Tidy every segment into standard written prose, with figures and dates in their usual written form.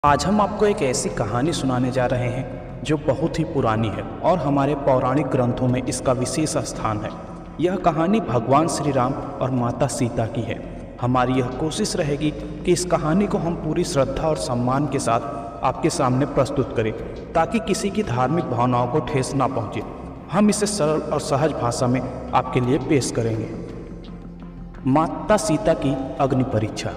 आज हम आपको एक ऐसी कहानी सुनाने जा रहे हैं जो बहुत ही पुरानी है और हमारे पौराणिक ग्रंथों में इसका विशेष स्थान है। यह कहानी भगवान श्री राम और माता सीता की है। हमारी यह कोशिश रहेगी कि इस कहानी को हम पूरी श्रद्धा और सम्मान के साथ आपके सामने प्रस्तुत करें ताकि किसी की धार्मिक भावनाओं को ठेस ना पहुँचे। हम इसे सरल और सहज भाषा में आपके लिए पेश करेंगे। माता सीता की अग्नि परीक्षा।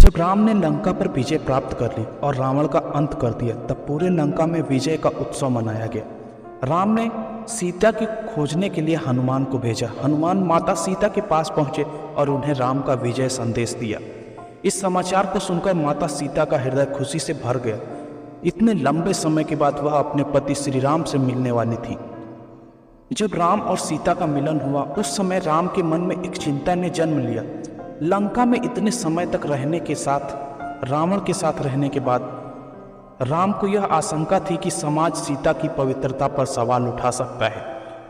जब राम ने लंका पर विजय प्राप्त कर ली और रावण का अंत कर दिया, तब पूरे लंका में विजय का उत्सव मनाया गया। राम ने सीता की खोजने के लिए हनुमान को भेजा। हनुमान माता सीता के पास पहुंचे और उन्हें राम का विजय संदेश दिया। इस समाचार को सुनकर माता सीता का हृदय खुशी से भर गया। इतने लंबे समय के बाद वह अपने पति श्री राम से मिलने वाली थी। जब राम और सीता का मिलन हुआ, उस समय राम के मन में एक चिंता ने जन्म लिया। लंका में इतने समय तक रहने के साथ, रावण के साथ रहने के बाद राम को यह आशंका थी कि समाज सीता की पवित्रता पर सवाल उठा सकता है।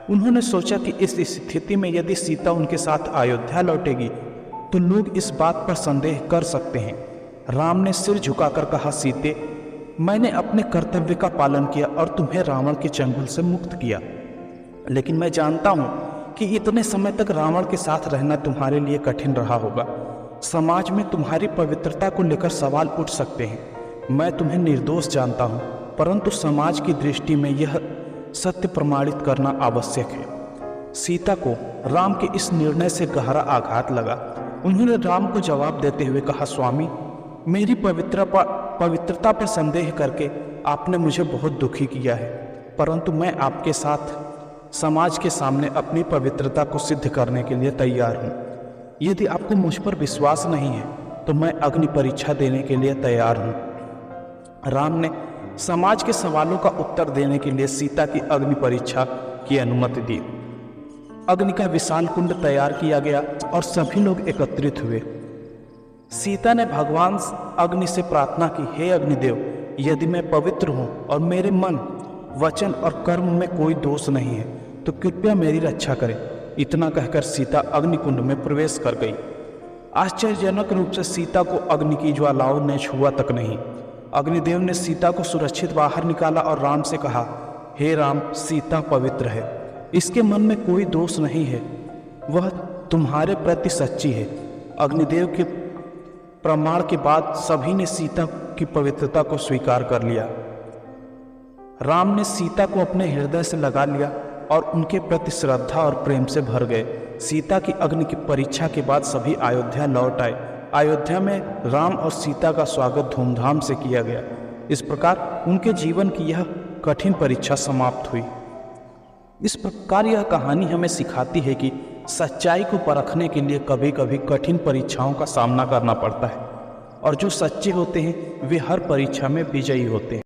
उन्होंने सोचा कि इस स्थिति में यदि सीता उनके साथ अयोध्या लौटेगी तो लोग इस बात पर संदेह कर सकते हैं। राम ने सिर झुकाकर कहा, सीते, मैंने अपने कर्तव्य का पालन किया और तुम्हें रावण के चंगुल से मुक्त किया, लेकिन मैं जानता हूँ कि इतने समय तक रावण के साथ रहना तुम्हारे लिए कठिन रहा होगा। समाज में तुम्हारी पवित्रता को लेकर सवाल उठ सकते हैं। मैं तुम्हें निर्दोष जानता हूँ, परंतु समाज की दृष्टि में यह सत्य प्रमाणित करना आवश्यक है। सीता को राम के इस निर्णय से गहरा आघात लगा। उन्होंने राम को जवाब देते हुए कहा, स्वामी, मेरी पवित्रता पर संदेह करके आपने मुझे बहुत दुखी किया है, परंतु मैं आपके साथ समाज के सामने अपनी पवित्रता को सिद्ध करने के लिए तैयार हूँ। यदि आपको मुझ पर विश्वास नहीं है तो मैं अग्नि परीक्षा देने के लिए तैयार हूँ। राम ने समाज के सवालों का उत्तर देने के लिए सीता की अग्नि परीक्षा की अनुमति दी। अग्नि का विशाल कुंड तैयार किया गया और सभी लोग एकत्रित हुए। सीता ने भगवान अग्नि से प्रार्थना की, हे अग्निदेव, यदि मैं पवित्र हूँ और मेरे मन, वचन और कर्म में कोई दोष नहीं है तो कृपया मेरी रक्षा करें। इतना कहकर सीता अग्निकुंड में प्रवेश कर गई। आश्चर्यजनक रूप से सीता को अग्नि की ज्वालाओं ने छुआ तक नहीं। अग्निदेव ने सीता को सुरक्षित बाहर निकाला और राम से कहा, हे राम, सीता पवित्र है, इसके मन में कोई दोष नहीं है, वह तुम्हारे प्रति सच्ची है। अग्निदेव के प्रमाण के बाद सभी ने सीता की पवित्रता को स्वीकार कर लिया। राम ने सीता को अपने हृदय से लगा लिया और उनके प्रति श्रद्धा और प्रेम से भर गए। सीता की अग्नि की परीक्षा के बाद सभी अयोध्या लौट आए। अयोध्या में राम और सीता का स्वागत धूमधाम से किया गया। इस प्रकार उनके जीवन की यह कठिन परीक्षा समाप्त हुई। इस प्रकार यह कहानी हमें सिखाती है कि सच्चाई को परखने के लिए कभी कभी कठिन परीक्षाओं का सामना करना पड़ता है और जो सच्चे होते हैं वे हर परीक्षा में विजयी होते हैं।